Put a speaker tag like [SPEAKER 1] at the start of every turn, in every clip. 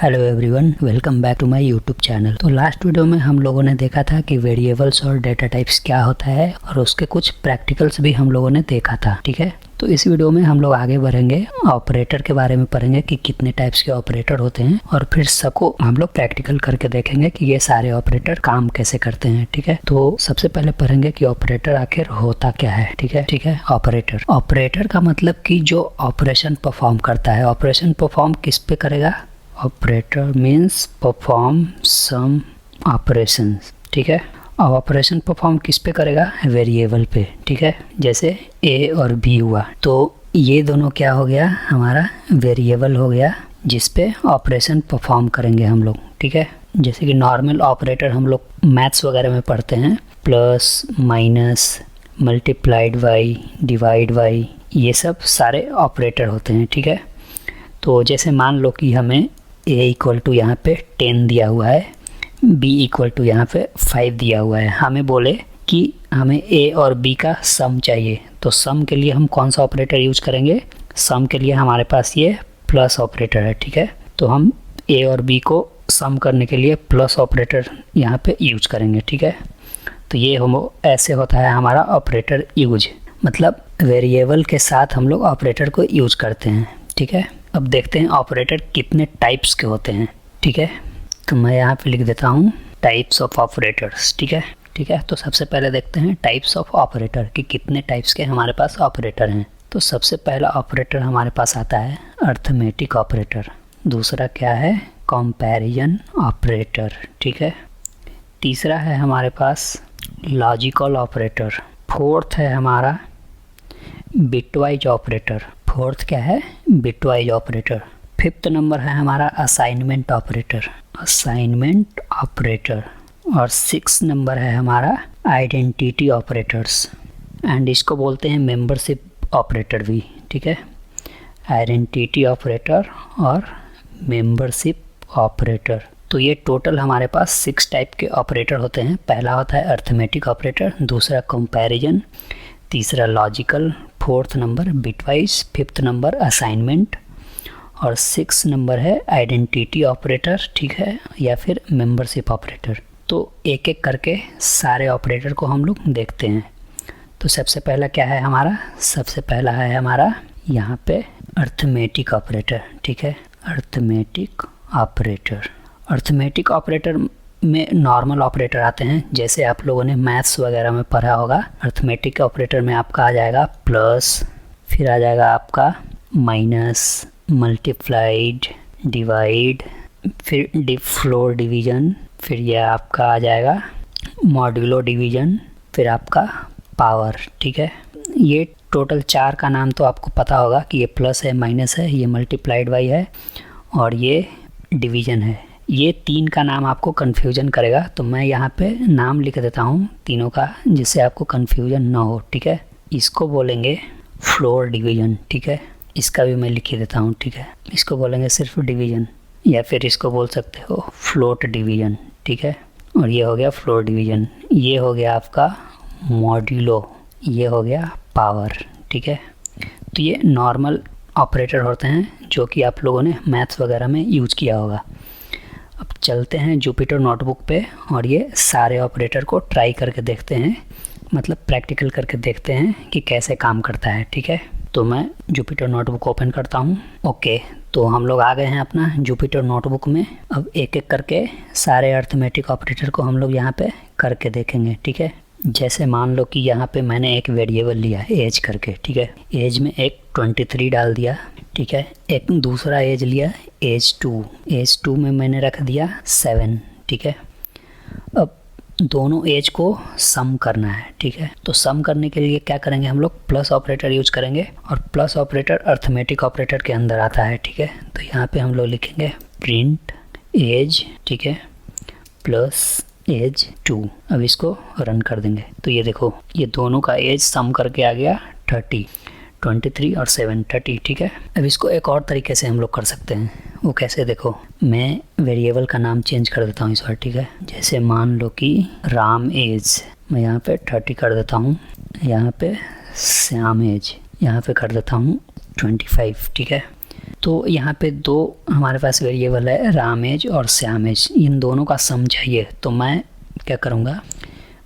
[SPEAKER 1] Hello everyone, welcome back to my YouTube channel. तो last video में हम लोगों ने देखा था कि वेरिएबल्स और डेटा टाइप्स क्या होता है और उसके कुछ प्रैक्टिकल्स भी हम लोगों ने देखा था। ठीक है, तो इस वीडियो में हम लोग आगे बढ़ेंगे, ऑपरेटर के बारे में पढ़ेंगे कि कितने टाइप्स के ऑपरेटर होते हैं और फिर सबको हम लोग प्रैक्टिकल करके देखेंगे कि ये सारे ऑपरेटर काम कैसे करते हैं। ठीक है, तो सबसे पहले पढ़ेंगे कि ऑपरेटर आखिर होता क्या है। ठीक है, ऑपरेटर का मतलब कि जो ऑपरेशन परफॉर्म करता है। ऑपरेशन परफॉर्म किस पे करेगा? Operator means perform some operations. ठीक है, अब ऑपरेशन परफॉर्म किस पे करेगा? वेरिएबल पे। ठीक है, जैसे ए और बी हुआ तो ये दोनों क्या हो गया? हमारा वेरिएबल हो गया जिस पे ऑपरेशन परफॉर्म करेंगे हम लोग। ठीक है, जैसे कि नॉर्मल ऑपरेटर हम लोग मैथ्स वगैरह में पढ़ते हैं, plus, minus, multiplied by, divide by, ये सब सारे ऑपरेटर होते हैं। ठीक है, तो जैसे मान लो कि हमें a इक्वल टू यहाँ पे 10 दिया हुआ है, b इक्वल टू यहाँ पे 5 दिया हुआ है। हमें बोले कि हमें a और b का सम चाहिए, तो सम के लिए हम कौन सा ऑपरेटर यूज करेंगे? सम के लिए हमारे पास ये प्लस ऑपरेटर है। ठीक है, तो हम a और b को सम करने के लिए प्लस ऑपरेटर यहाँ पे यूज करेंगे। ठीक है, तो ये ऐसे होता है हमारा ऑपरेटर यूज, मतलब वेरिएबल के साथ हम लोग ऑपरेटर को यूज करते हैं। ठीक है, अब देखते हैं ऑपरेटर कितने टाइप्स के होते हैं। ठीक है, तो मैं यहाँ पे लिख देता हूँ टाइप्स ऑफ ऑपरेटर्स। ठीक है, तो सबसे पहले देखते हैं टाइप्स ऑफ ऑपरेटर कि कितने टाइप्स के हमारे पास ऑपरेटर हैं। तो सबसे पहला ऑपरेटर हमारे पास आता है अर्थमेटिक ऑपरेटर। दूसरा क्या है? Comparison operator. ठीक है, तीसरा है हमारे पास लॉजिकल ऑपरेटर। फोर्थ है हमारा बिटवाइज ऑपरेटर। फोर्थ क्या है? Bitwise operator. फिफ्थ नंबर है हमारा असाइनमेंट ऑपरेटर। और सिक्स नंबर है हमारा आइडेंटिटी ऑपरेटर्स, एंड इसको बोलते हैं मेंबरशिप ऑपरेटर भी। ठीक है, आइडेंटिटी ऑपरेटर और मेंबरशिप ऑपरेटर। तो ये टोटल हमारे पास 6 टाइप के ऑपरेटर होते हैं। पहला होता है अर्थमेटिक ऑपरेटर, दूसरा कंपैरिजन, तीसरा logical, fourth number bitwise, fifth number assignment और सिक्स नंबर है आइडेंटिटी ऑपरेटर। ठीक है, या फिर मेंबरशिप ऑपरेटर। तो एक एक करके सारे ऑपरेटर को हम लोग देखते हैं। तो सबसे पहला क्या है हमारा? सबसे पहला है हमारा यहाँ पे अर्थमेटिक ऑपरेटर। ठीक है, अर्थमेटिक ऑपरेटर में नॉर्मल ऑपरेटर आते हैं, जैसे आप लोगों ने मैथ्स वगैरह में पढ़ा होगा। अर्थमेटिक ऑपरेटर में आपका आ जाएगा प्लस, फिर आ जाएगा आपका माइनस, मल्टीप्लाइड, डिवाइड, फिर फ्लोर डिवीजन, फिर यह आपका आ जाएगा मॉड्यूलो डिवीजन, फिर आपका पावर। ठीक है, ये टोटल 4 का नाम तो आपको पता होगा कि ये प्लस है, माइनस है, ये मल्टीप्लाइड बाई है और ये डिवीजन है। ये 3 का नाम आपको कन्फ्यूजन करेगा, तो मैं यहाँ पे नाम लिख देता हूँ तीनों का, जिससे आपको कन्फ्यूजन ना हो। ठीक है, इसको बोलेंगे फ्लोर डिवीजन। ठीक है, इसका भी मैं लिख देता हूँ। ठीक है, इसको बोलेंगे सिर्फ डिवीजन, या फिर इसको बोल सकते हो फ्लोट डिवीजन। ठीक है, और ये हो गया फ्लोर डिवीजन। ये हो गया आपका मॉड्यूलो, ये हो गया पावर। ठीक है, तो ये नॉर्मल ऑपरेटर होते हैं जो कि आप लोगों ने मैथ्स वगैरह में यूज किया होगा। अब चलते हैं जुपिटर नोटबुक पे और ये सारे ऑपरेटर को ट्राई करके देखते हैं, मतलब प्रैक्टिकल करके देखते हैं कि कैसे काम करता है। ठीक है, तो मैं जुपिटर नोटबुक ओपन करता हूँ। ओके, तो हम लोग आ गए हैं अपना जुपिटर नोटबुक में। अब एक एक करके सारे अर्थमेटिक ऑपरेटर को हम लोग यहाँ पे करके देखेंगे। ठीक है, जैसे मान लो कि यहाँ पे मैंने एक वेरिएबल लिया एज करके। ठीक है, एज में एक 23 डाल दिया। ठीक है, एक दूसरा एज लिया एज 2 में मैंने रख दिया 7। ठीक है, अब दोनों एज को सम करना है। ठीक है, तो सम करने के लिए क्या करेंगे हम लोग? प्लस ऑपरेटर यूज करेंगे, और प्लस ऑपरेटर अर्थमेटिक ऑपरेटर के अंदर आता है। ठीक है, तो यहाँ पे हम लोग लिखेंगे प्रिंट एज। ठीक है, प्लस एज 2। अब इसको रन कर देंगे तो ये देखो, ये दोनों का एज सम करके आ गया 30, 23 और 7, 30। ठीक है, अब इसको एक और तरीके से हम लोग कर सकते हैं। वो कैसे? देखो, मैं वेरिएबल का नाम चेंज कर देता हूँ इस बार। ठीक है, जैसे मान लो कि राम एज, मैं यहाँ पे 30 कर देता हूँ, यहाँ पे श्याम एज यहाँ पे कर देता हूँ 25। ठीक है, तो यहाँ पे दो हमारे पास वेरिएबल है, रामेज और श्यामेज, इन दोनों का सम चाहिए। तो मैं क्या करूँगा,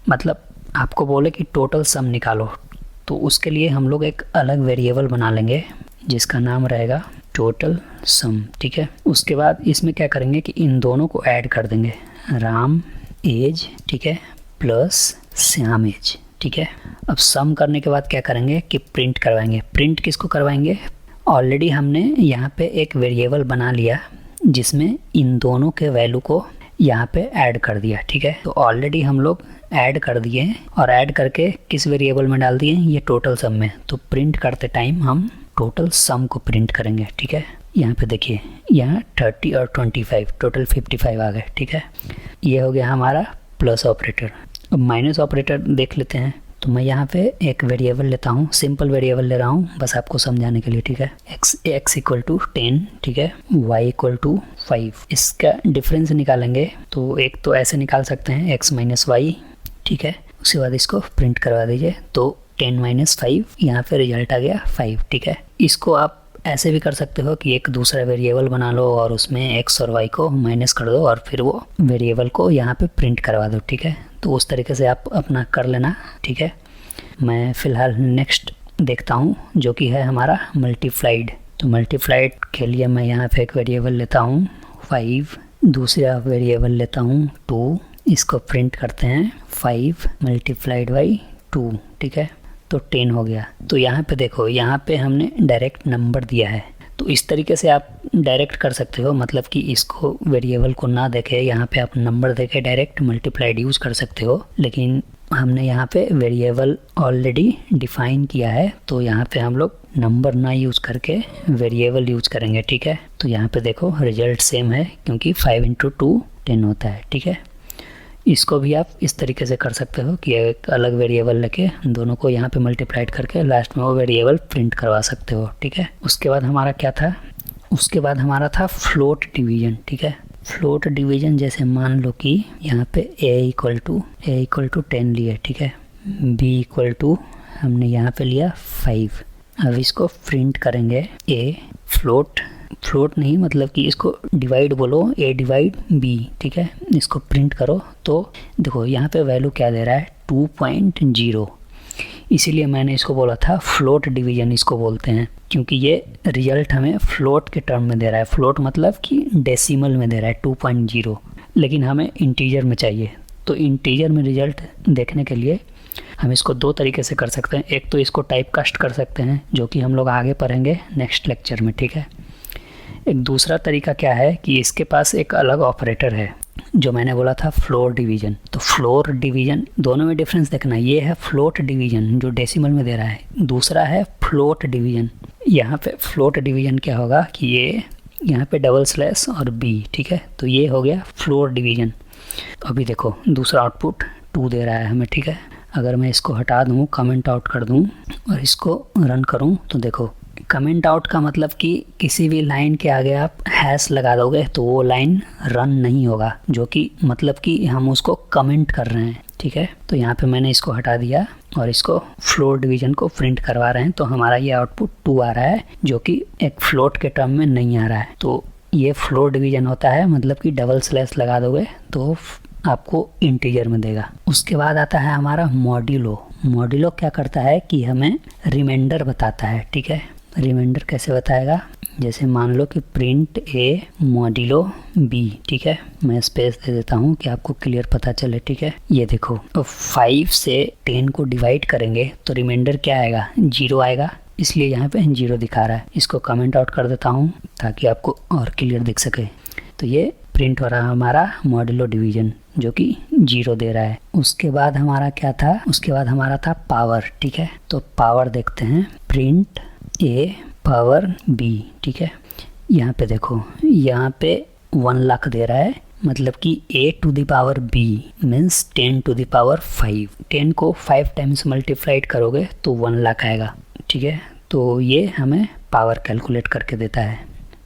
[SPEAKER 1] मतलब आपको बोले कि टोटल सम निकालो, तो उसके लिए हम लोग एक अलग वेरिएबल बना लेंगे जिसका नाम रहेगा टोटल सम, ठीक है। उसके बाद इसमें क्या करेंगे कि इन दोनों को ऐड कर देंगे, राम एज, ठीक है, प्लस श्याम एज, ठीक है। अब सम करने के बाद क्या करेंगे कि प्रिंट करवाएंगे। प्रिंट किसको करवाएंगे, ऑलरेडी हमने यहाँ पे एक वेरिएबल बना लिया जिसमें इन दोनों के वैल्यू को यहाँ पे ऐड कर दिया, ठीक है। तो ऑलरेडी हम लोग ऐड कर दिए और ऐड करके किस वेरिएबल में डाल दिए, ये टोटल सम में। तो प्रिंट करते टाइम हम टोटल सम को प्रिंट करेंगे, ठीक है। यहाँ पे देखिए, यहाँ 30 और 25, टोटल 55 आ गए, ठीक है। ये हो गया हमारा प्लस ऑपरेटर। अब माइनस ऑपरेटर देख लेते हैं। तो मैं यहाँ पे एक वेरिएबल लेता हूँ, सिंपल वेरिएबल ले रहा हूँ बस आपको समझाने के लिए, ठीक है। x इक्वल टू 10, ठीक है, y इक्वल टू 5। इसका डिफरेंस निकालेंगे तो एक तो ऐसे निकाल सकते हैं x माइनस वाई, ठीक है। उसके बाद इसको प्रिंट करवा दीजिए, तो 10 माइनस 5, यहाँ पे रिजल्ट आ गया 5, ठीक है। इसको आप ऐसे भी कर सकते हो कि एक दूसरा वेरिएबल बना लो और उसमें x और y को माइनस कर दो और फिर वो वेरिएबल को यहाँ पे प्रिंट करवा दो, ठीक है। तो उस तरीके से आप अपना कर लेना, ठीक है। मैं फ़िलहाल नेक्स्ट देखता हूँ जो कि है हमारा मल्टीप्लाइड। तो मल्टीप्लाइड के लिए मैं यहाँ पे एक वेरिएबल लेता हूँ 5, दूसरा वेरिएबल लेता हूँ 2, इसको प्रिंट करते हैं 5 मल्टीप्लाइड बाई 2, ठीक है। तो 10 हो गया। तो यहाँ पे देखो, यहाँ पे हमने डायरेक्ट नंबर दिया है। तो इस तरीके से आप डायरेक्ट कर सकते हो, मतलब कि इसको वेरिएबल को ना देखे यहाँ पे आप नंबर देके डायरेक्ट मल्टीप्लाइड यूज़ कर सकते हो। लेकिन हमने यहाँ पे वेरिएबल ऑलरेडी डिफाइन किया है, तो यहाँ पे हम लोग नंबर ना यूज़ करके वेरिएबल यूज़ करेंगे, ठीक है। तो यहाँ पे देखो रिजल्ट सेम है क्योंकि 5 × 2 10 होता है, ठीक है। इसको भी आप इस तरीके से कर सकते हो कि एक अलग वेरिएबल लेके दोनों को यहाँ पे मल्टीप्लाइड करके लास्ट में वो वेरिएबल प्रिंट करवा सकते हो, ठीक है। उसके बाद हमारा क्या था, उसके बाद हमारा था फ्लोट डिवीजन, ठीक है। फ्लोट डिवीजन जैसे मान लो कि यहाँ पे a इक्वल टू 10 लिए, ठीक है, b इक्वल टू हमने यहाँ पे लिया 5। अब इसको प्रिंट करेंगे a फ्लोट नहीं, मतलब कि इसको डिवाइड बोलो, a डिवाइड b, ठीक है। इसको प्रिंट करो तो देखो यहाँ पे वैल्यू क्या दे रहा है 2.0, इसीलिए मैंने इसको बोला था फ्लोट डिवीजन इसको बोलते हैं, क्योंकि ये रिजल्ट हमें फ्लोट के टर्म में दे रहा है। फ्लोट मतलब कि डेसिमल में दे रहा है 2.0, लेकिन हमें इंटीजर में चाहिए। तो इंटीजर में रिजल्ट देखने के लिए हम इसको दो तरीके से कर सकते हैं। एक तो इसको टाइप कास्ट कर सकते हैं, जो कि हम लोग आगे पढ़ेंगे नेक्स्ट लेक्चर में, ठीक है। एक दूसरा तरीका क्या है कि इसके पास एक अलग ऑपरेटर है, जो मैंने बोला था फ्लोर डिवीजन। तो फ्लोर डिवीजन दोनों में डिफरेंस देखना, ये है फ्लोट डिवीजन जो डेसिमल में दे रहा है, दूसरा है फ्लोट डिवीजन। यहाँ पे फ्लोट डिवीजन क्या होगा कि ये यहाँ पे डबल स्लैश और b, ठीक है। तो ये हो गया फ्लोर डिवीजन। अभी देखो दूसरा आउटपुट 2 दे रहा है हमें, ठीक है। अगर मैं इसको हटा दूँ, कमेंट आउट कर दूँ और इसको रन करूँ, तो देखो कमेंट आउट का मतलब कि किसी भी लाइन के आगे आप हैश लगा दोगे तो वो लाइन रन नहीं होगा, जो कि मतलब कि हम उसको कमेंट कर रहे हैं, ठीक है। तो यहाँ पे मैंने इसको हटा दिया और इसको फ्लोट डिवीजन को प्रिंट करवा रहे हैं, तो हमारा ये आउटपुट 2 आ रहा है, जो कि एक फ्लोट के टर्म में नहीं आ रहा है। तो ये फ्लोट डिवीजन होता है, मतलब कि डबल स्लैश लगा दोगे तो आपको इंटीजर में देगा। उसके बाद आता है हमारा मॉड्यूलो। मॉड्यूलो क्या करता है कि हमें रिमाइंडर बताता है, ठीक है। रिमाइंडर कैसे बताएगा, जैसे मान लो कि प्रिंट a मॉड्यूलो b, ठीक है। मैं स्पेस दे देता हूँ कि आपको क्लियर पता चले, ठीक है। ये देखो, तो 5 से 10 को डिवाइड करेंगे तो रिमाइंडर क्या आएगा, 0 आएगा, इसलिए यहाँ पे 0 दिखा रहा है। इसको कमेंट आउट कर देता हूँ ताकि आपको और क्लियर दिख सके। तो ये प्रिंट हो रहा है हमारा मॉड्यूलो डिवीजन, जो कि 0 दे रहा है। उसके बाद हमारा क्या था, उसके बाद हमारा था पावर, ठीक है। तो पावर देखते हैं, प्रिंट a पावर b, ठीक है। यहाँ पे देखो, यहाँ पे 1 लाख दे रहा है, मतलब कि a to the power b means 10 to the power 5। 10 को 5 टाइम्स मल्टीप्लाइड करोगे तो 1 लाख आएगा, ठीक है। तो ये हमें पावर कैलकुलेट करके देता है,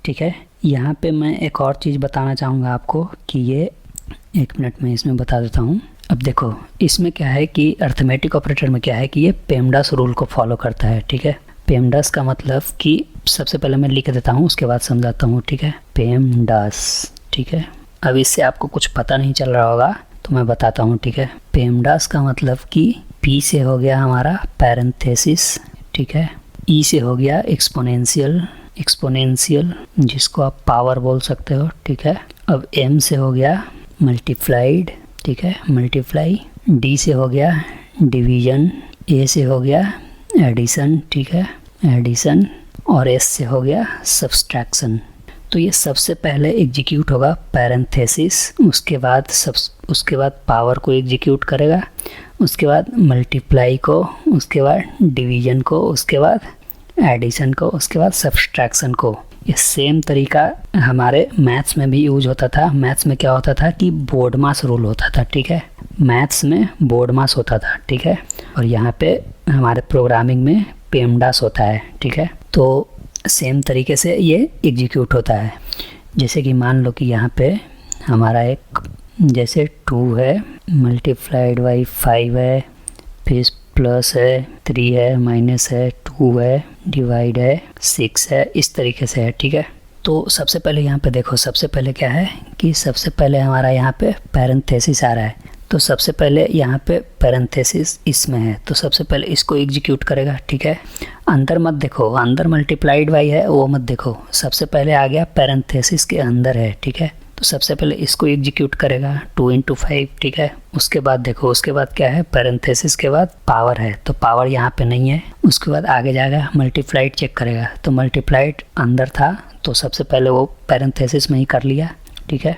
[SPEAKER 1] ठीक है। यहाँ पे मैं एक और चीज़ बताना चाहूँगा आपको कि ये 1 मिनट में इसमें बता देता हूँ। अब देखो इसमें क्या है कि अर्थमेटिक ऑपरेटर में क्या है कि ये पेमडास रूल को फॉलो करता है, ठीक है। PEMDAS का मतलब कि सबसे पहले मैं लिख देता हूँ, उसके बाद समझाता हूँ, ठीक है। PEMDAS, ठीक है। अब इससे आपको कुछ पता नहीं चल रहा होगा तो मैं बताता हूँ, ठीक है। PEMDAS का मतलब कि P से हो गया हमारा पैरेंथेसिस, ठीक है। E से हो गया एक्सपोनेंशियल जिसको आप पावर बोल सकते हो, ठीक है। अब M से हो गया मल्टीप्लाइड, ठीक है, मल्टीप्लाई। D से हो गया डिवीजन, A से हो गया एडिशन, ठीक है, एडिशन। और S से हो गया सब्सट्रैक्शन। तो ये सबसे पहले एग्जीक्यूट होगा पैरेंथेसिस, उसके बाद पावर को एग्जीक्यूट करेगा, उसके बाद मल्टीप्लाई को, उसके बाद डिवीजन को, उसके बाद एडिशन को, उसके बाद सब्सट्रैक्शन को। ये सेम तरीका हमारे मैथ्स में भी यूज होता था। मैथ्स में क्या होता था कि बोर्ड मास रूल होता था, ठीक है। मैथ्स में बोर्ड मास होता था, ठीक है। और यहाँ पे हमारे प्रोग्रामिंग में PEMDAS होता है, ठीक है। तो सेम तरीके से ये एग्जीक्यूट होता है। जैसे कि मान लो कि यहाँ पे हमारा एक जैसे 2 है मल्टीप्लाइड बाई 5 है, फिर प्लस है, 3 है, माइनस है, 2 है, डिवाइड है, 6 है, इस तरीके से है, ठीक है। तो सबसे पहले यहाँ पे देखो, सबसे पहले क्या है कि सबसे पहले हमारा यहाँ पे पैरेंथेसिस आ रहा है। तो सबसे पहले यहाँ पे पैरेंथेसिस इसमें है, तो सबसे पहले इसको एग्जीक्यूट करेगा, ठीक है। अंदर मत देखो, अंदर मल्टीप्लाइड बाई है वो मत देखो, सबसे पहले आ गया पैरेंथेसिस के अंदर है, ठीक है। तो सबसे पहले इसको एग्जीक्यूट करेगा 2 × 5, ठीक है। उसके बाद देखो, उसके बाद क्या है, पैरेंथेसिस के बाद पावर है, तो पावर यहाँ पे नहीं है। उसके बाद आगे जाएगा मल्टीप्लाइड चेक करेगा, तो मल्टीप्लाइड अंदर था तो सबसे पहले वो पैरेंथेसिस में ही कर लिया, ठीक है।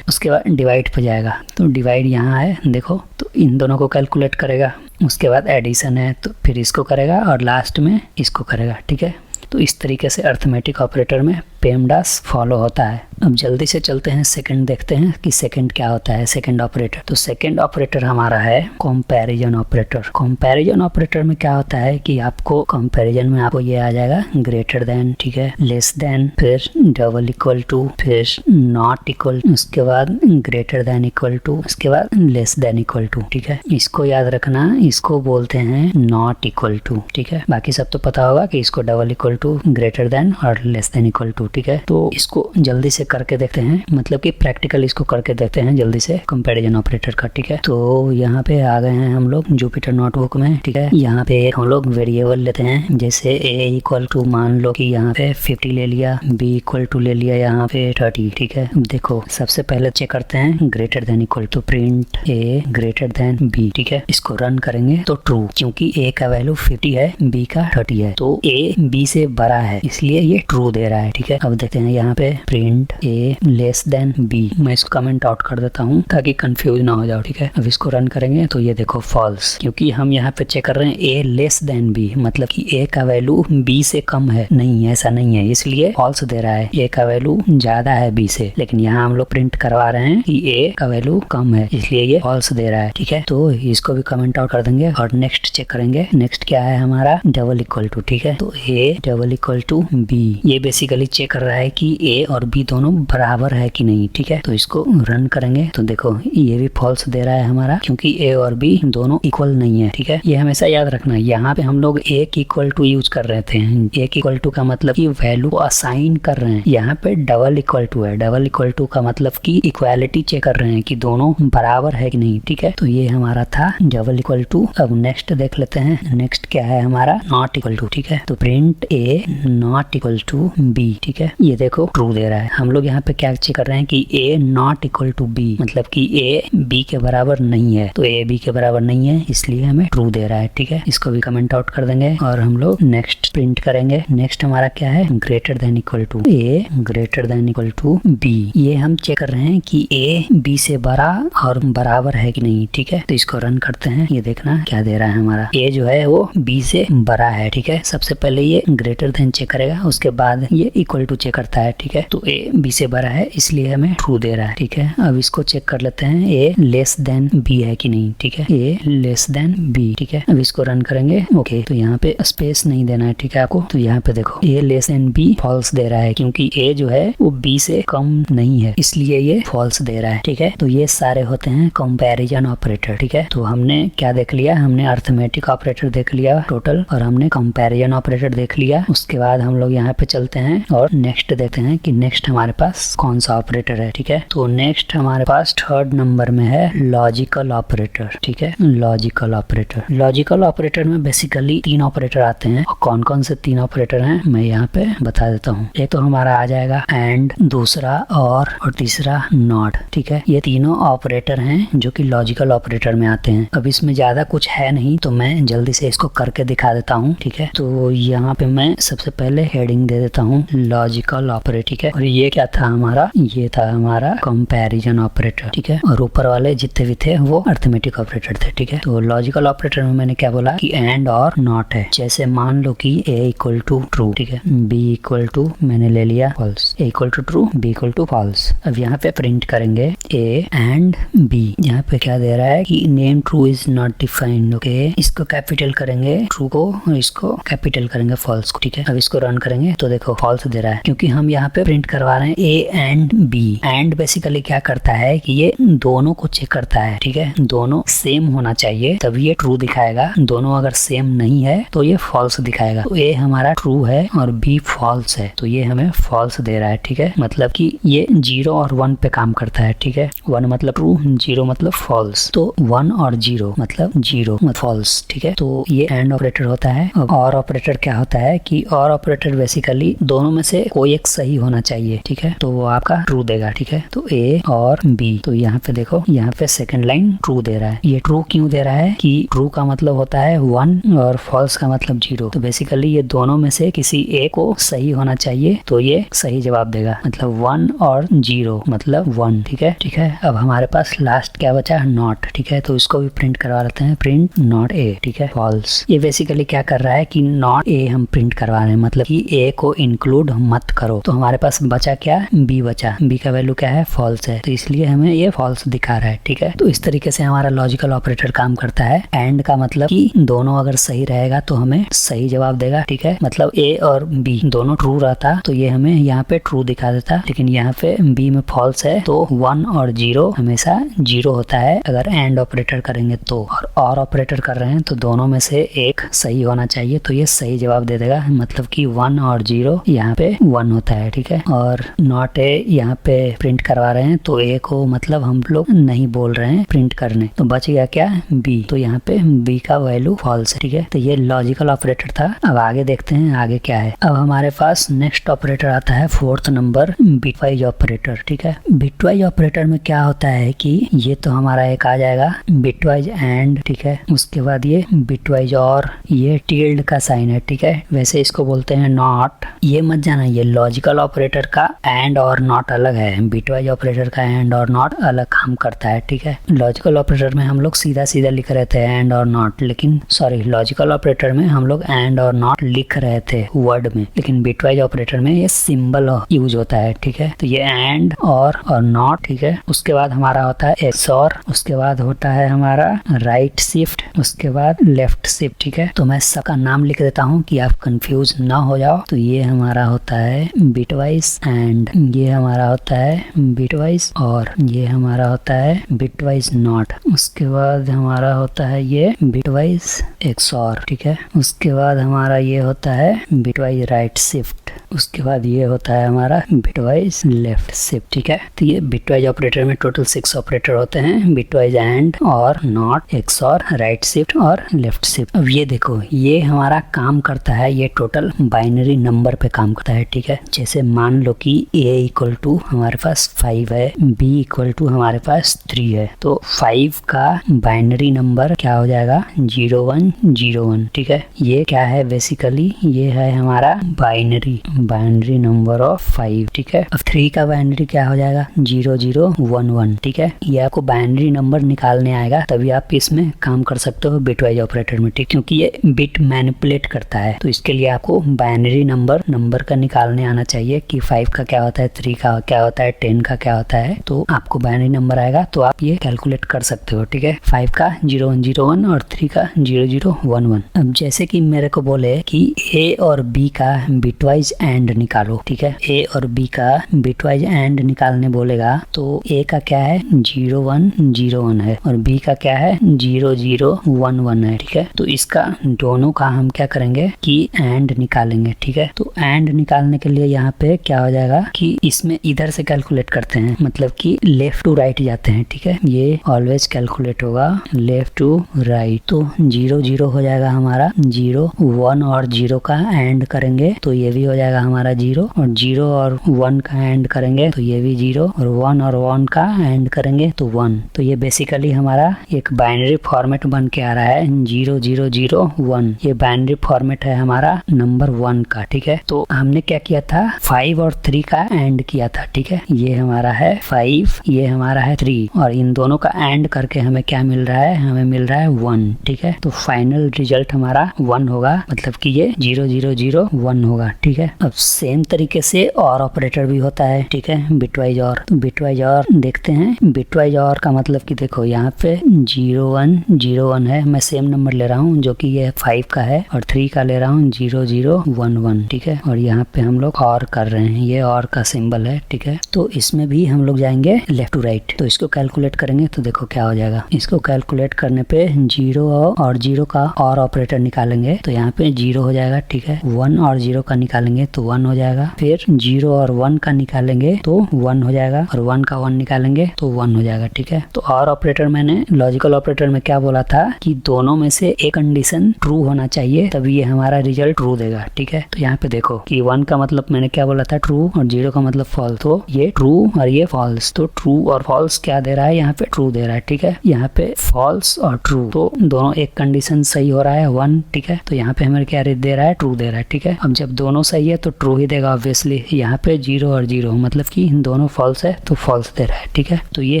[SPEAKER 1] उसके बाद डिवाइड पे जाएगा, तो डिवाइड यहाँ है देखो, तो इन दोनों को कैलकुलेट करेगा। उसके बाद एडिशन है तो फिर इसको करेगा और लास्ट में इसको करेगा, ठीक है। तो इस तरीके से अर्थमेटिक ऑपरेटर में PEMDAS फॉलो होता है। अब जल्दी से चलते हैं सेकंड, देखते हैं कि सेकंड क्या होता है, सेकंड ऑपरेटर। तो सेकंड ऑपरेटर हमारा है कंपैरिजन ऑपरेटर। कंपैरिजन ऑपरेटर में क्या होता है कि आपको कंपैरिजन में आपको ये आ जाएगा ग्रेटर देन, ठीक है, लेस देन, फिर डबल इक्वल टू, फिर नॉट इक्वल, उसके बाद ग्रेटर देन इक्वल टू, उसके बाद लेस देन इक्वल टू, ठीक है। इसको याद रखना, इसको बोलते हैं नॉट इक्वल टू, ठीक है। बाकी सब तो पता होगा कि इसको double equal to, greater than और लेस देन इक्वल टू, ठीक है। तो इसको जल्दी से करके देखते हैं, मतलब कि प्रैक्टिकल इसको करके देखते हैं जल्दी से कंपैरिजन ऑपरेटर का, ठीक है। तो यहाँ पे आ गए हैं हम लोग जुपिटर नोटबुक में, ठीक है। यहाँ पे हम लोग वेरिएबल लेते हैं, जैसे a इक्वल टू, मान लो कि यहाँ पे 50 ले लिया, b इक्वल टू ले लिया यहाँ पे 30, ठीक है। देखो सबसे पहले चेक करते हैं greater than equal to, print a greater than b, ठीक है। इसको रन करेंगे तो ट्रू, क्योंकि a का वैल्यू 50 है, b का 30 है, तो a b से बड़ा है, इसलिए ये ट्रू दे रहा है, ठीक है। अब देखते हैं यहाँ पे print a less than b, मैं इसको कमेंट आउट कर देता हूँ ताकि कंफ्यूज ना हो जाओ, ठीक है। अब इसको रन करेंगे तो ये देखो फॉल्स, क्योंकि हम यहाँ पे चेक कर रहे हैं a लेस देन b, मतलब कि a का वैल्यू b से कम है, नहीं ऐसा नहीं है, इसलिए फॉल्स दे रहा है। a का वैल्यू ज्यादा है b से, लेकिन यहाँ हम लोग प्रिंट करवा रहे हैं कि a का वैल्यू कम है, इसलिए ये फॉल्स दे रहा है, ठीक है। तो इसको भी कमेंट आउट कर देंगे और नेक्स्ट चेक करेंगे। नेक्स्ट क्या है हमारा, डबल इक्वल टू, ठीक है। तो a double equal to b, ये बेसिकली चेक कर रहा है कि a और b दोनों बराबर है कि नहीं, ठीक है। तो इसको रन करेंगे तो देखो ये भी फॉल्स दे रहा है हमारा, क्योंकि a और b दोनों इक्वल नहीं है, ठीक है। ये हमेशा याद रखना, यहाँ पे हम लोग एक इक्वल टू यूज कर रहे थे। एक इक्वल टू का मतलब कि वैल्यू असाइन कर रहे हैं, यहाँ पे डबल इक्वल टू है। डबल इक्वल टू का मतलब कि इक्वालिटी चेक कर रहे हैं कि दोनों बराबर है कि नहीं, ठीक है। तो ये हमारा था डबल इक्वल टू। अब नेक्स्ट देख लेते हैं, नेक्स्ट क्या है हमारा, नॉट इक्वल टू, ठीक है। तो print a not equal to b, ठीक है। ये देखो ट्रू दे रहा है। हम लोग यहाँ पे क्या चेक कर रहे हैं कि a not equal to b, मतलब कि a b के बराबर नहीं है, तो a b के बराबर नहीं है, इसलिए हमें ट्रू दे रहा है, ठीक है। इसको भी कमेंट आउट कर देंगे और हम लोग नेक्स्ट प्रिंट करेंगे। नेक्स्ट हमारा क्या है, greater than equal to, a greater than equal to b। ये हम चेक कर रहे हैं कि a b से बड़ा और बराबर है कि नहीं, ठीक है। तो इसको रन करते हैं, ये देखना क्या दे रहा है हमारा, a जो है वो b से बड़ा है, ठीक है। सबसे पहले ये ग्रेटर ग्रेटर देन चेक करेगा, उसके बाद ये इक्वल टू चेक करता है, ठीक है। तो ए बी से बड़ा है इसलिए हमें ट्रू दे रहा है, ठीक है। अब इसको चेक कर लेते हैं ए लेस देन बी है कि नहीं, ठीक है। ए लेस देन बी, ठीक है। अब इसको रन करेंगे, ओके। तो यहाँ पे स्पेस नहीं देना है, ठीक है आपको। तो यहाँ पे देखो ए लेस देन बी फॉल्स दे रहा है, क्योंकि ए जो है वो बी से कम नहीं है, इसलिए ये फॉल्स दे रहा है, ठीक है। तो ये सारे होते हैं कंपैरिजन ऑपरेटर, ठीक है। तो हमने क्या देख लिया, हमने अर्थमेटिक ऑपरेटर देख लिया टोटल, और हमने कंपैरिजन ऑपरेटर देख लिया। उसके बाद हम लोग यहाँ पे चलते हैं और नेक्स्ट देखते हैं कि नेक्स्ट हमारे पास कौन सा ऑपरेटर है, ठीक है। तो नेक्स्ट हमारे पास थर्ड नंबर में है लॉजिकल ऑपरेटर, ठीक है। लॉजिकल ऑपरेटर, लॉजिकल ऑपरेटर में बेसिकली 3 ऑपरेटर आते हैं। और कौन कौन से 3 ऑपरेटर हैं मैं यहाँ पे बता देता हूँ। एक तो हमारा आ जाएगा एंड, दूसरा और तीसरा नॉट, ठीक है। ये तीनों ऑपरेटर हैं जो कि लॉजिकल ऑपरेटर में आते हैं। अब इसमें ज्यादा कुछ है नहीं, तो मैं जल्दी से इसको करके दिखा देता हूँ, ठीक है। तो यहाँ पे मैं सबसे पहले हेडिंग दे देता हूँ लॉजिकल ऑपरेटर, ठीक है। और ये क्या था हमारा, ये था हमारा कंपैरिजन ऑपरेटर, ठीक है। और ऊपर वाले जितने भी थे वो अर्थमेटिक ऑपरेटर थे, ठीक है। तो लॉजिकल ऑपरेटर में मैंने क्या बोला कि एंड और नॉट है। जैसे मान लो कि ए इक्वल टू ट्रू, ठीक है, बी इक्वल टू मैंने ले लिया false, A equal to true, B equal to false. अब यहाँ पे प्रिंट करेंगे ए एंड बी। यहाँ पे क्या दे रहा है कि name true is not defined, okay. इसको कैपिटल करेंगे ट्रू को और इसको कैपिटल करेंगे फॉल्स को, ठीक है। अब इसको रन करेंगे तो देखो फॉल्स दे रहा है, क्योंकि हम यहाँ पे प्रिंट करवा रहे हैं A and B. And basically क्या करता है कि ये दोनों को चेक करता है, ठीक है। दोनों सेम होना चाहिए तभी ये ट्रू दिखाएगा, दोनों अगर सेम नहीं है तो ये फॉल्स दिखाएगा। तो ए हमारा ट्रू है और बी फॉल्स है, तो ये हमें फॉल्स दे रहा है, ठीक है। मतलब कि ये 0 और 1 पे काम करता है, ठीक है। 1 मतलब ट्रू, 0 मतलब फॉल्स। तो 1 और 0 मतलब 0 फॉल्स, ठीक है। तो ये एंड ऑपरेटर होता है। और ऑपरेटर क्या होता है कि और ऑपरेटर बेसिकली दोनों में से कोई एक सही होना चाहिए, ठीक है। तो वो आपका ट्रू देगा, ठीक है। तो ए और बी, तो यहाँ पे देखो यहाँ पे सेकंड लाइन ट्रू दे रहा है। ये ट्रू क्यों दे रहा है कि ट्रू का मतलब होता है 1 और फॉल्स का मतलब 0। तो बेसिकली ये दोनों में से किसी एक को सही होना चाहिए, तो ये सही जवाब देगा। मतलब 1 और 0 मतलब 1, ठीक है, ठीक है। अब हमारे पास लास्ट क्या बचा, नॉट, ठीक है। तो इसको भी प्रिंट करवा लेते हैं, प्रिंट नॉट ए, ठीक है, फॉल्स। ये बेसिकली क्या कर रहा है कि नॉट ए हम प्रिंट करवा रहे हैं, मतलब कि ए को इंक्लूड मत करो। तो हमारे पास बचा क्या, बी बचा। बी का वैल्यू क्या है, फॉल्स है, तो इसलिए हमें ये फॉल्स दिखा रहा है, ठीक है। तो इस तरीके से हमारा लॉजिकल ऑपरेटर काम करता है। एंड का मतलब कि दोनों अगर सही रहेगा तो हमें सही जवाब देगा, ठीक है। मतलब ए और बी दोनों ट्रू रहता तो ये हमें यहाँ पे ट्रू दिखा देता, लेकिन यहाँ पे बी में फॉल्स है तो 1 और 0 हमेशा 0 होता है अगर एंड ऑपरेटर करेंगे तो। और ऑपरेटर कर रहे हैं तो दोनों में से एक सही होना चाहिए, तो ये सही जवाब दे देगा। मतलब कि 1 और 0 यहाँ पे 1 होता है, ठीक है। और नॉट ए यहाँ पे प्रिंट करवा रहे हैं तो ए को मतलब हम लोग नहीं बोल रहे हैं प्रिंट करने, तो बच गया क्या, बी। तो यहाँ पे बी का वैल्यू फॉल्स है, ठीक है। तो ये लॉजिकल ऑपरेटर था। अब आगे देखते हैं आगे क्या है। अब हमारे पास नेक्स्ट ऑपरेटर आता है 4th नंबर, बिटवाइज ऑपरेटर, ठीक है। बिटवाइज ऑपरेटर में क्या होता है कि ये तो हमारा एक आ जाएगा बिटवाइज एंड, ठीक है। उसके बाद ये बिटवाइज और, ये टिल्ड का साइन है, ठीक है। वैसे इसको बोलते हैं नॉट। ये मत जाना, ये लॉजिकल ऑपरेटर का एंड और नॉट अलग है, बिटवाइज ऑपरेटर का एंड और नॉट अलग काम करता है, ठीक है। लॉजिकल ऑपरेटर में हम लोग सीधा सीधा लिख रहे थे एंड और नॉट, लेकिन सॉरी लॉजिकल ऑपरेटर में हम लोग एंड और नॉट लिख रहे थे वर्ड में, लेकिन बिटवाइज ऑपरेटर में ये सिंबल यूज होता है, ठीक है। तो ये एंड और नॉट, ठीक है। उसके बाद हमारा होता है एक्सॉर, उसके बाद होता है हमारा राइट शिफ्ट, उसके बाद लेफ्ट शिफ्ट, ठीक है। तो मैं सबका नाम लिख देता हूँ कि आप कंफ्यूज ना हो जाओ। तो ये हमारा होता है बिटवाइज एंड, ये हमारा होता है बिटवाइज और ये हमारा होता है बिटवाइज नॉट। उसके बाद हमारा होता है ये बिटवाइज एक्सॉर, ठीक है। उसके बाद हमारा ये होता है बिटवाइज राइट शिफ्ट, उसके बाद ये होता है हमारा बिटवाइज लेफ्ट शिफ्ट, ठीक है। तो ये बिटवाइज ऑपरेटर में टोटल 6 ऑपरेटर होते हैं, बिटवाइज एंड और नॉट, एक्सॉर, राइट शिफ्ट और लेफ्ट शिफ्ट। अब ये देखो ये हमारा काम करता है, ये टोटल बाइनरी नंबर पे काम करता है, ठीक है। जैसे मान लो कि a इक्वल टू हमारे पास 5 है, b इक्वल टू हमारे पास 3 है, तो 5 का बाइनरी नंबर क्या हो जाएगा, 0101, ठीक है। ये क्या है बेसिकली, ये है हमारा बाइनरी, बाइनरी नंबर ऑफ 5, ठीक है। अब 3 का बाइनरी क्या हो जाएगा 0011, ठीक है। ये आपको बाइनरी नंबर निकालने आएगा तभी आप इसमें काम कर सकते हो बिटवाइज ऑपरेटर में, ठीक, क्योंकि ये बिट मैनिपुलेट करता है। तो इसके लिए आपको बाइनरी नंबर का निकालने आना चाहिए कि 5 का क्या होता है, 3 का क्या होता है, 10 का क्या होता है। तो आपको बाइनरी नंबर आएगा तो आप ये कैलकुलेट कर सकते हो, ठीक है। 5 का 0101 और 3 का 0011। अब जैसे कि मेरे को बोले कि ए और बी का बिटवाइज एंड निकालो, ठीक है। ए और बी का बिटवाइज एंड निकालने बोलेगा तो ए का क्या है 0101 है और बी का क्या है 0011 है, ठीक है। तो इसका दोनों का हम क्या करेंगे कि एंड निकालेंगे, ठीक है। तो एंड निकालने के लिए यहाँ पे क्या हो जाएगा कि इसमें इधर से कैलकुलेट करते हैं, मतलब कि लेफ्ट टू राइट जाते हैं, ठीक है। ये ऑलवेज कैलकुलेट होगा लेफ्ट टू राइट। तो 00 हो जाएगा हमारा 0, 1 और 0 का एंड करेंगे तो ये भी हो जाएगा हमारा 0 और 0 और 1 का एंड करेंगे तो ये भी 0 और 1 और 1 का एंड करेंगे तो 1। तो ये बेसिकली हमारा एक बाइनरी फॉर्मेट बन के आ रहा है 0001। ये बाइनरी फॉर्मेट है हमारा नंबर 1 का, ठीक है। तो हमने क्या किया था 5 और 3 का एंड किया था, ठीक है। ये हमारा है 5, ये हमारा है 3 और इन दोनों का एंड करके हमें क्या मिल रहा है, हमें मिल रहा है 1, ठीक है। तो फाइनल रिजल्ट हमारा 1 होगा, मतलब कि ये 0001 होगा, ठीक है। अब सेम तरीके से और ऑपरेटर भी होता है, ठीक है, बिटवाइज और। तो बिटवाइज और देखते हैं। बिटवाइज और का मतलब कि देखो यहाँ पे 0101 है, मैं सेम नंबर ले रहा हूँ जो कि ये 5 का है और 3 का ले रहा हूँ 0011, ठीक है। और यहाँ पे हम लोग और कर रहे हैं, ये और का सिंबल है, ठीक है। तो इसमें भी हम लोग जाएंगे लेफ्ट टू राइट। तो इसको कैलकुलेट करेंगे तो देखो क्या हो जाएगा। इसको कैलकुलेट करने पे 0 और 0 का और ऑपरेटर निकालेंगे तो यहाँ पे 0 हो जाएगा, ठीक है। 1 और 0 का निकालेंगे तो 1 हो जाएगा। फिर 0 और 1 का निकालेंगे तो 1 हो जाएगा और 1 का 1 निकालेंगे तो 1 हो जाएगा, ठीक है। तो और ऑपरेटर मैंने लॉजिकल ऑपरेटर में क्या बोला था कि दोनों में से एक कंडीशन ट्रू होना चाहिए तभी ये हमारा रिजल्ट ट्रू देगा, ठीक है। तो यहाँ पे देखो कि 1 का मतलब मैंने क्या बोला था ट्रू और 0 का मतलब फॉल्स। तो ये ट्रू और ये फॉल्स। तो ट्रू और फॉल्स क्या दे रहा है, यहाँ पे ट्रू दे रहा है, ठीक है। यहाँ पे फॉल्स और ट्रू, तो दोनों एक कंडीशन सही हो रहा है 1, ठीक है। तो यहाँ पे हमें क्या दे रहा है ट्रू दे रहा है, ठीक है। अब जब दोनों सही है तो ट्रू ही देगा ऑब्वियसली। यहाँ पे 0 और 0 मतलब कि दोनों फॉल्स है तो फॉल्स दे रहा है, ठीक है। तो ये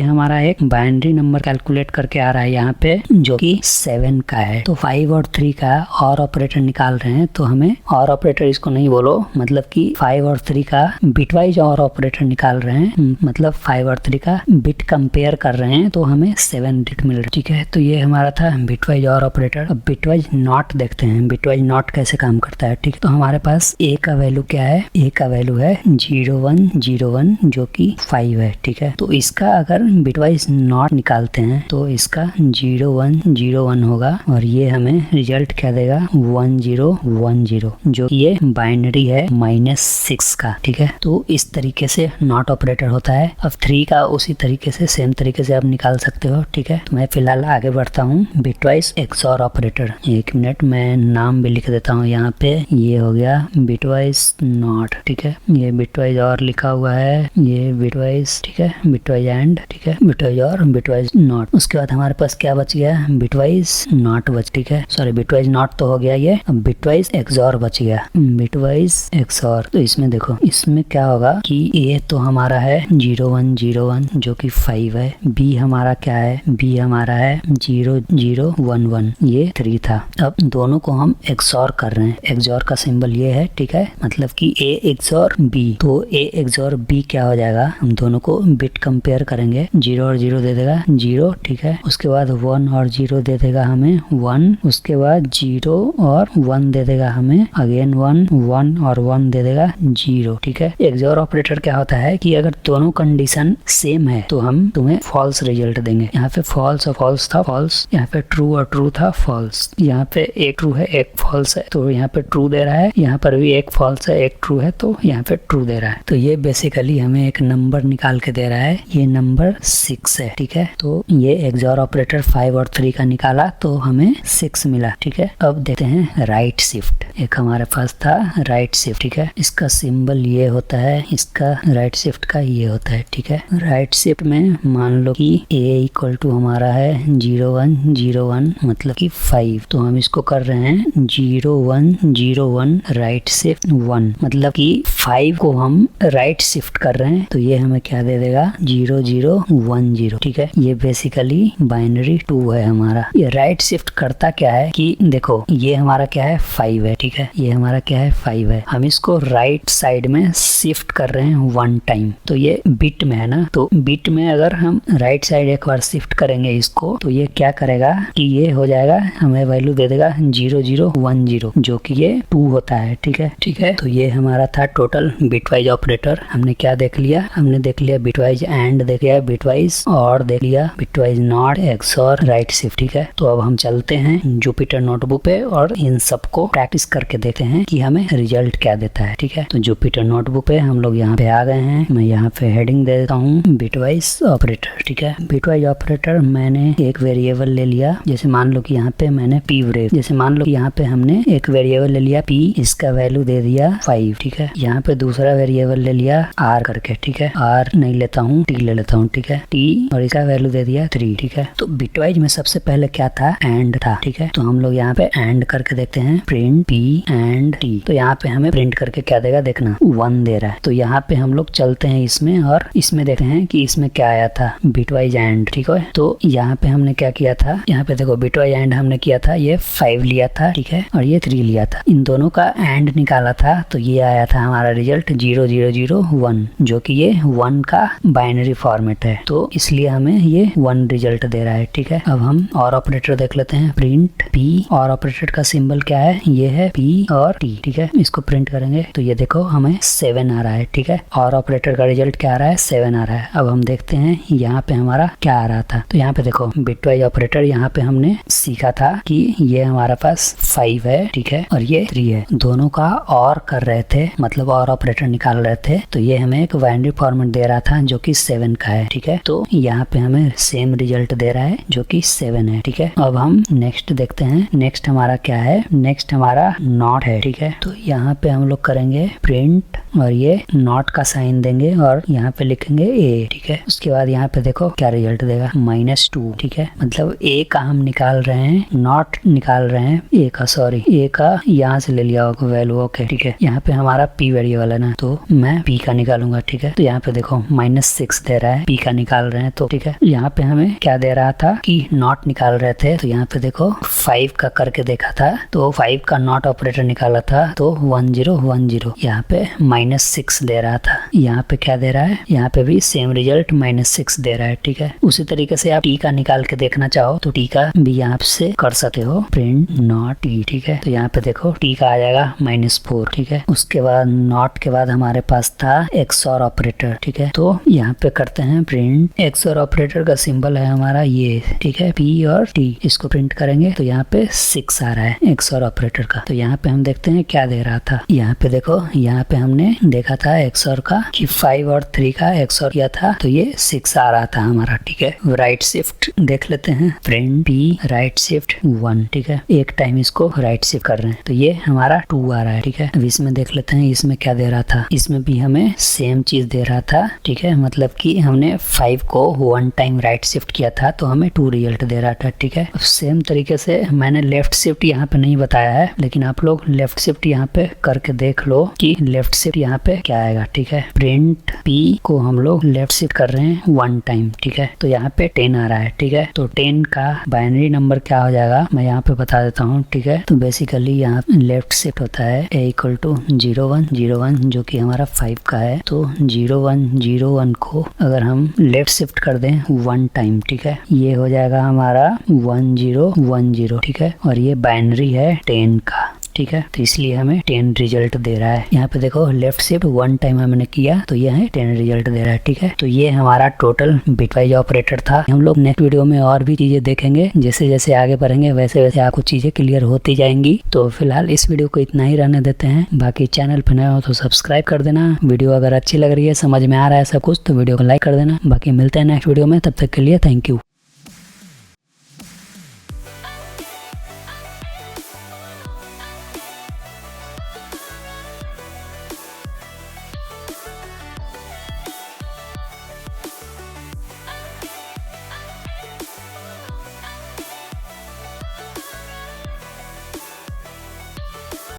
[SPEAKER 1] हमारा एक बाइनरी नंबर कैलकुलेट करके आ रहा है यहाँ पे जो कि 7 का है। तो 5 और 3 का और ऑपरेटर निकाल रहे हैं तो हमें और ऑपरेटर इसको नहीं बोलो, मतलब कि 5 और 3 का बिटवाइज और ऑपरेटर निकाल रहे हैं, मतलब 5 और 3 का बिट कंपेयर कर रहे हैं तो हमें 7 बिट मिल रहा है, ठीक है। तो ये हमारा था बिटवाइज और ऑपरेटर। अब बिटवाइज नॉट देखते हैं, बिटवाइज नॉट कैसे काम करता है, ठीक है। तो हमारे पास ए का वैल्यू क्या है, ए का वैल्यू है 0101 जो कि 5 है, ठीक है। तो इसका अगर बिटवाइज नॉट निकालते हैं तो इसका 0101 होगा और ये हमें रिजल्ट क्या देगा 1010 जो ये बाइनरी है -6 का, ठीक है। तो इस तरीके से नॉट ऑपरेटर होता है। अब 3 का उसी तरीके से सेम तरीके से आप निकाल सकते हो, ठीक है। तो मैं फिलहाल आगे बढ़ता हूँ बिटवाइज एक्सऑर ऑपरेटर। 1 मिनट मैं नाम भी लिख देता हूँ यहाँ पे। ये हो गया बिटवाइज नॉट, ठीक है। ये बिटवाइज और लिखा हुआ है, ये बिटवाइज, ठीक है, बिटवाइज एंड, ठीक है, बिटवाइज और बिटवाइज नॉट। उसके बाद हमारे पास क्या बच गया बिटवाइज नॉट बच, ठीक है, सॉरी बिटवाइज नॉट तो हो गया ये। अब बिटवाइज एक्सऑर बच गया, बिटवाइज एक्सऑर। तो इसमें देखो इसमें क्या होगा कि ए तो हमारा है 0101 जो कि 5 है, बी हमारा क्या है, बी हमारा है 0011, ये 3 था। अब दोनों को हम एक्सऑर कर रहे हैं, एक्सऑर का सिंबल ये है, ठीक है, मतलब कि ए एक्सऑर बी। तो ए एक्सऑर बी क्या हो जाएगा, हम दोनों को बिट कंपेयर करेंगे, 0 और 0 दे देगा 0, ठीक है। उसके बाद 1 और 0 दे देगा हमें 1, उसके बाद 0 और 1 दे देगा हमें अगेन 1 और 1 दे देगा 0, ठीक है। एक्सऑर ऑपरेटर क्या होता है कि अगर दोनों कंडीशन सेम है तो हम तुम्हें फॉल्स रिजल्ट देंगे। यहाँ पे फॉल्स और फॉल्स था, फॉल्स। यहाँ पे ट्रू और ट्रू था, फॉल्स। यहाँ पे एक ट्रू है एक फॉल्स है तो यहाँ पे ट्रू दे रहा है, यहाँ पर भी एक फॉल्स है एक ट्रू है तो यहाँ पे ट्रू दे रहा है। तो ये बेसिकली हमें एक नंबर निकाल के दे रहा है, ये नंबर 6 है, ठीक है। तो ये एक्सऑर ऑपरेटर 5 और 3 का निकाला तो हमें 6 मिला, ठीक है। अब देखते हैं राइट शिफ्ट। एक हमारे पास था राइट शिफ्ट, ठीक है। इसका सिंबल ये होता है, इसका राइट शिफ्ट का ये होता है, ठीक है। राइट शिफ्ट में मान लो कि a इक्वल टू हमारा है 0101 मतलब कि 5, तो हम इसको कर रहे हैं 0101 राइट शिफ्ट 1, मतलब कि 5 को हम राइट शिफ्ट कर रहे हैं तो ये हमें क्या दे देगा 0 0 1 0। ठीक है, ये बेसिकली बाइनरी 2 है हमारा। ये राइट शिफ्ट करता क्या है कि देखो ये हमारा क्या है 5 है। ठीक है, ये हमारा क्या है 5 है, हम इसको राइट साइड में शिफ्ट कर रहे हैं 1 टाइम। तो ये बिट में है ना, तो बिट में अगर हम राइट साइड एक बार शिफ्ट करेंगे इसको तो ये क्या करेगा कि ये हो जाएगा, हमें वैल्यू दे देगा 0 0 1 0, जो कि ये 2 होता है। ठीक है, ठीक है, तो ये हमारा था टोटल बिटवाइज ऑपरेटर। हमने क्या देख लिया, हमने देख लिया बिटवाइज एंड, देख लिया बिटवाइज और देख लिया बिटवाइज नॉट, एक्स और राइट शिफ्ट। ठीक है, तो अब हम चलते हैं जुपिटर नोटबुक पे और इन सबको प्रैक्टिस करके देखते हैं कि हमें रिजल्ट क्या देता है। ठीक है, तो जुपिटर नोटबुक पे हम लोग यहाँ पे आ गए हैं। मैं यहाँ पे हेडिंग दे देता हूँ बिटवाइज ऑपरेटर। ठीक है, बिटवाइज ऑपरेटर मैंने एक वेरिएबल ले लिया, जैसे मान लो कि यहाँ पे मैंने पी ब्रेव, जैसे मान लो यहाँ पे हमने एक वेरिएबल ले लिया पी, इसका वैल्यू दे दिया 5। ठीक है, यहाँ पे दूसरा वेरिएबल ले लिया आर करके। ठीक है, आर नहीं लेता हूँ, टी ले लेता हूँ। ठीक है, टी और इसका वैल्यू दे दिया 3। ठीक है, तो बिटवाइज में सबसे पहले क्या था, एंड था। ठीक है, तो हम लोग यहाँ पे एंड करके देखते हैं, प्रिंट पी एंड टी। तो यहाँ पे हमें प्रिंट करके क्या देगा, देखना 1 दे रहा है। तो यहाँ पे हम लोग चलते हैं इसमें और इसमें देखते हैं कि इसमें क्या आया था, बिटवाइज एंड। ठीक है, तो यहाँ पे हमने क्या किया था, यहाँ पे देखो बिटवाइज एंड हमने किया था, ये 5 लिया था। ठीक है, और ये 3 लिया था, इन दोनों का एंड निकाला था तो ये आया था हमारा रिजल्ट 0 0 0 1, जो कि ये 1 का बाइनरी फॉर्मेट है, तो इसलिए हमें ये 1 रिजल्ट दे रहा है। ठीक है, अब हम और ऑपरेटर देख लेते हैं, प्रिंट पी और ऑपरेटर का सिंबल क्या है, ये है पी और टी। ठीक है, इसको प्रिंट करेंगे तो ये देखो हमें 7 आ रहा है। ठीक है, और ऑपरेटर का रिजल्ट क्या आ रहा है, 7 आ रहा है। अब हम देखते हैं यहाँ पे हमारा क्या आ रहा था, तो यहाँ पे देखो बिटवाइज ऑपरेटर, यहाँ पे हमने सीखा था कि ये हमारा पास 5 है। ठीक है, और ये 3 है, दोनों का और कर रहे थे, मतलब और ऑपरेटर निकाल रहे थे, तो ये हमें एक बाइनरी फॉर्मेट दे रहा था जो कि 7 का है। ठीक है, तो यहाँ पे हमें सेम रिजल्ट दे रहा है जो कि 7 है। ठीक है, अब हम नेक्स्ट देखते हैं, नेक्स्ट हमारा क्या है, नेक्स्ट हमारा नॉट है। ठीक है, तो यहाँ पे हम लोग करेंगे प्रिंट और ये नॉट का साइन देंगे और यहाँ पे लिखेंगे ए। ठीक है, उसके बाद यहाँ पे देखो क्या रिजल्ट देगा, -2। ठीक है, मतलब ए का हम निकाल रहे हैं, नॉट निकाल रहे हैं ए का, सॉरी ए का यहाँ से ले लिया होगा वैल्यू। ओके, ठीक है, यहाँ पे हमारा पी वेरिएबल है ना, तो मैं पी का निकालूंगा। ठीक है, तो यहाँ पे देखो -6 दे रहा है, पी का निकाल रहे हैं तो। ठीक है, यहाँ पे हमें क्या दे रहा था कि नॉट निकाल रहे थे, तो यहाँ पे देखो 5 का करके देखा था, तो 5 का नॉट ऑपरेटर निकाला था तो 1 0 1 0, यहाँ पे -6 दे रहा था। यहाँ पे क्या दे रहा है, यहाँ पे भी सेम रिजल्ट -6 दे रहा है। ठीक है, उसी तरीके से आप टी का निकाल के देखना चाहो तो टी का भी यहाँ से कर सकते हो, प्रिंट नॉट टी। ठीक है, तो यहाँ पे देखो टी का आ जाएगा -4। ठीक है, उसके बाद नॉट के बाद हमारे पास था एक्सऑर ऑपरेटर। ठीक है, तो यहाँ पे करते हैं प्रिंट, एक्सऑर ऑपरेटर का सिंबल है हमारा ये। ठीक है, पी और टी, इसको प्रिंट करेंगे तो यहाँ पे 6 आ रहा है एक्सऑर ऑपरेटर का। तो यहाँ पे हम देखते हैं क्या दे रहा था, यहाँ पे देखो, यहाँ पे हमने देखा था एक्सऑर का कि 5 और 3 का एक्सऑर किया था तो ये 6 आ रहा था हमारा। ठीक है, राइट शिफ्ट देख लेते हैं, प्रिंट पी राइट शिफ्ट 1। ठीक है, एक टाइम इसको राइट शिफ्ट कर रहे हैं तो ये हमारा 2 आ रहा है। ठीक है, अब इसमें देख लेते हैं इसमें क्या दे रहा था, इसमें भी हमें सेम चीज दे रहा था। ठीक है, मतलब कि हमने 5 को 1 टाइम राइट शिफ्ट किया था तो हमें 2 रिजल्ट दे रहा था। ठीक है, सेम तरीके से मैंने लेफ्ट शिफ्ट यहाँ पे नहीं बताया है, लेकिन आप लोग लेफ्ट शिफ्ट यहाँ पे करके देख लो कि लेफ्ट शिफ्ट यहाँ पे क्या आएगा। ठीक है, प्रिंट पी को हम लोग लेफ्ट शिफ्ट कर रहे हैं 1 टाइम। ठीक है, तो यहाँ पे 10 आ रहा है। ठीक है, तो 10 का बाइनरी नंबर क्या हो जाएगा, मैं यहाँ पे बता देता हूँ। ठीक है, तो बेसिकली यहाँ लेफ्ट शिफ्ट होता है a = 0 1 0 1, जो कि हमारा 5 का है। तो 0 1 0 1 को अगर हम लेफ्ट शिफ्ट कर दें 1 टाइम, ठीक है, ये हो जाएगा हमारा 1 0 1 0। ठीक है, और ये बाइनरी है 10 का। ठीक है, तो इसलिए हमें 10 रिजल्ट दे रहा है। यहाँ पे देखो लेफ्ट शिफ्ट 1 टाइम हमने किया तो ये है 10 रिजल्ट दे रहा है। ठीक है, तो ये हमारा टोटल बिटवाइज ऑपरेटर था। हम लोग नेक्स्ट वीडियो में और भी चीजें देखेंगे, जैसे जैसे आगे बढ़ेंगे वैसे वैसे आपको चीजें क्लियर होती जाएंगी। तो फिलहाल इस वीडियो को इतना ही रहने देते हैं, बाकी चैनल पे नए हो तो सब्सक्राइब कर देना। वीडियो अगर अच्छी लग रही है, समझ में आ रहा है सब कुछ, तो वीडियो को लाइक कर देना। बाकी मिलते हैं नेक्स्ट वीडियो में, तब तक के लिए थैंक यू।